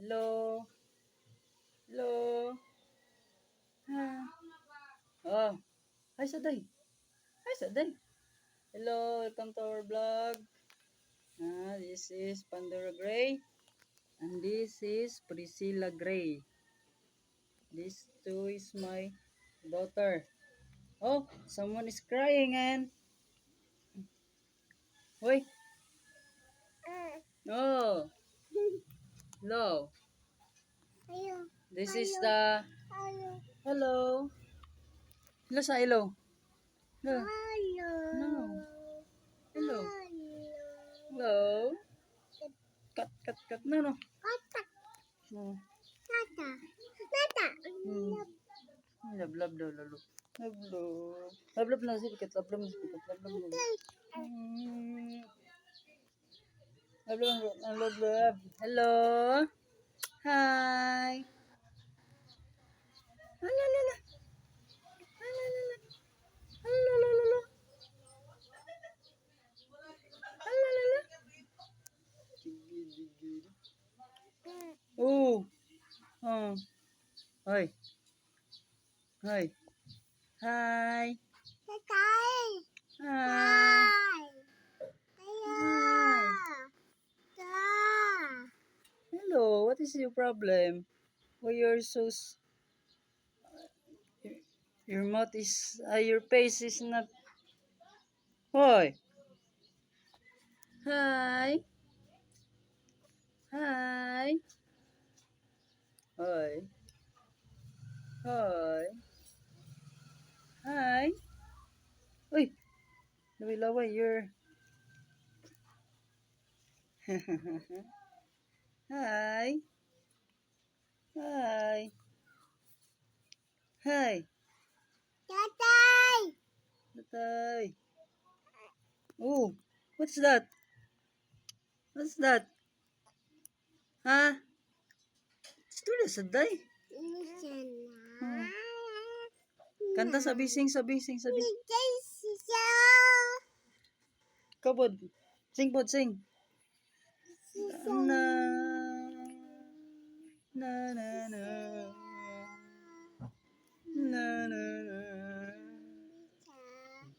Hello? Hello? Ah. Oh. Hi, Saday. Hi, Saday. Hello, welcome to our vlog. This is Pandora Gray. And this is Priscilla Gray. This two is my daughter. Oh, someone is crying and... Wait. Oh. Hello. This is the... Hello. Hello sa hello. Hello. No. Hello. Hello. Cut. No. No. Love daw, lalo. Love lang si Pikat. Love lang. Love. Hello. Hi. Hello. Oh. Oh. Hi. Hi. Hi. Hi. Hello. What is your problem? Why you're so... Your mouth is... your face is not... Hoy. Hi. Hi. Hi. Hi. Hi. Uy. Laway, you're... Hi. Hi. Hi. Tatay. Oh. What's that? What's that? Huh? Ito na saday. Kanta sabi, sing. Kabod. Sing pod, sing. Na. Na.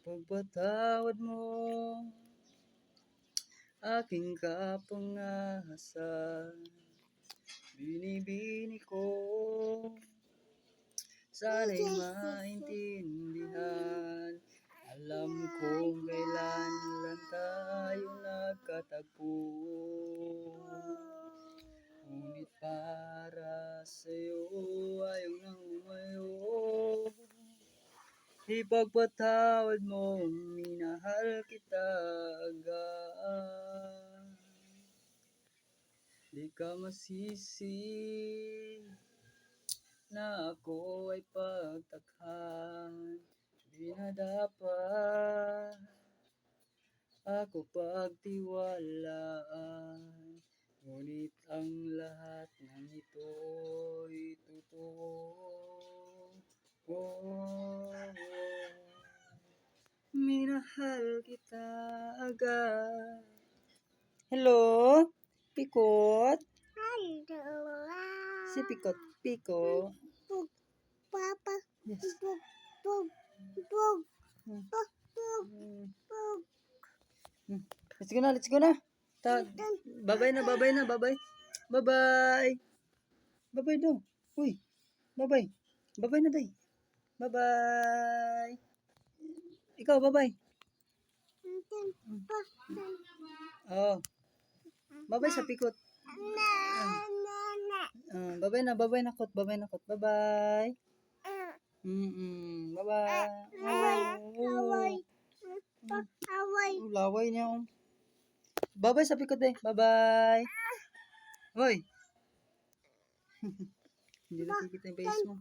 Pagpatawad mo aking kapangahasan, binibini ko sana'y maintindihan. Alam kong kailan lang tayo nagkatagpo, ngunit para sa'yo ayaw nang umayo. Ipagpatawad mo, minahal kita agad. Di ka masisi na ako ay pagtakhan. Di na dapat ako pagtiwalaan, ngunit ang lahat ng ito'y totoo. Minahal kita agad. Hello? Pikot? Si Pikot. Piko. Papa. Yes. Let's go na. Bye-bye na. Bye-bye. Bye-bye daw. Uy. Bye-bye. Bye-bye na, day. Bye-bye. Ikaw, bye-bye. Oh. Bye-bye sa Pikot. Bye-bye na, kot. Bye-bye. Bye-bye. Laway niya. Bye-bye sa Pikot, eh. Bye-bye. Hoy. Hindi nakikita yung face mo.